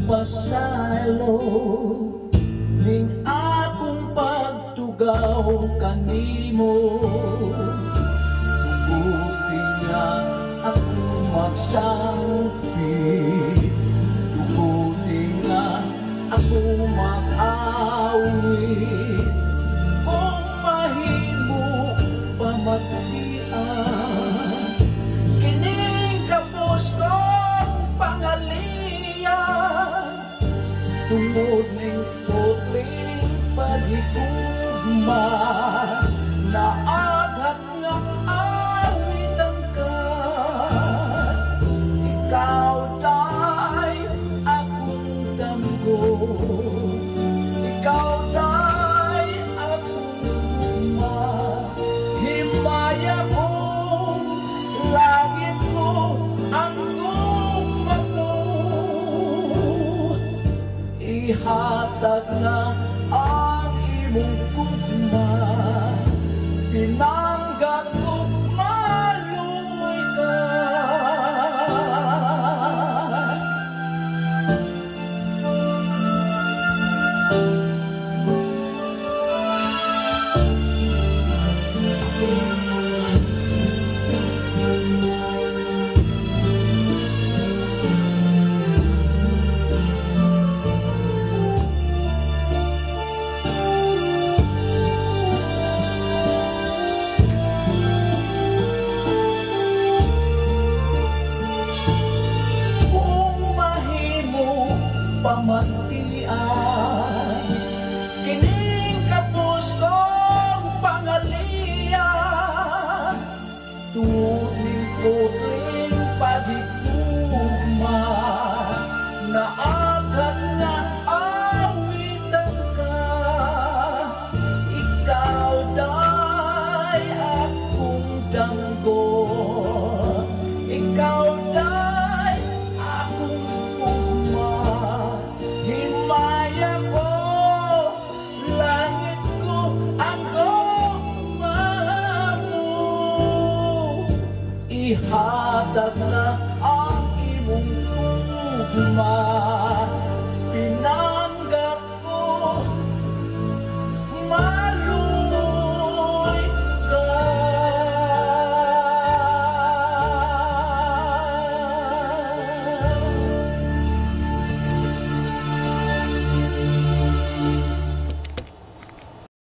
pasaylo ning akong pagtugaw kanimo. Tugutin nga ako magsampi, tugutin nga ako mag-awit. Kung mahimo pamatian kining kapos kong pangalian, tungod ning putling paghigugma na aghat nga awitan ka. Ikaw day akong damgo, ikaw day akong gugma. Himaya ko, langit ko ang gugma mo. Ihatag na ang imong gugma, pinanggat ko maluoy ka. Kung mahimo pamatian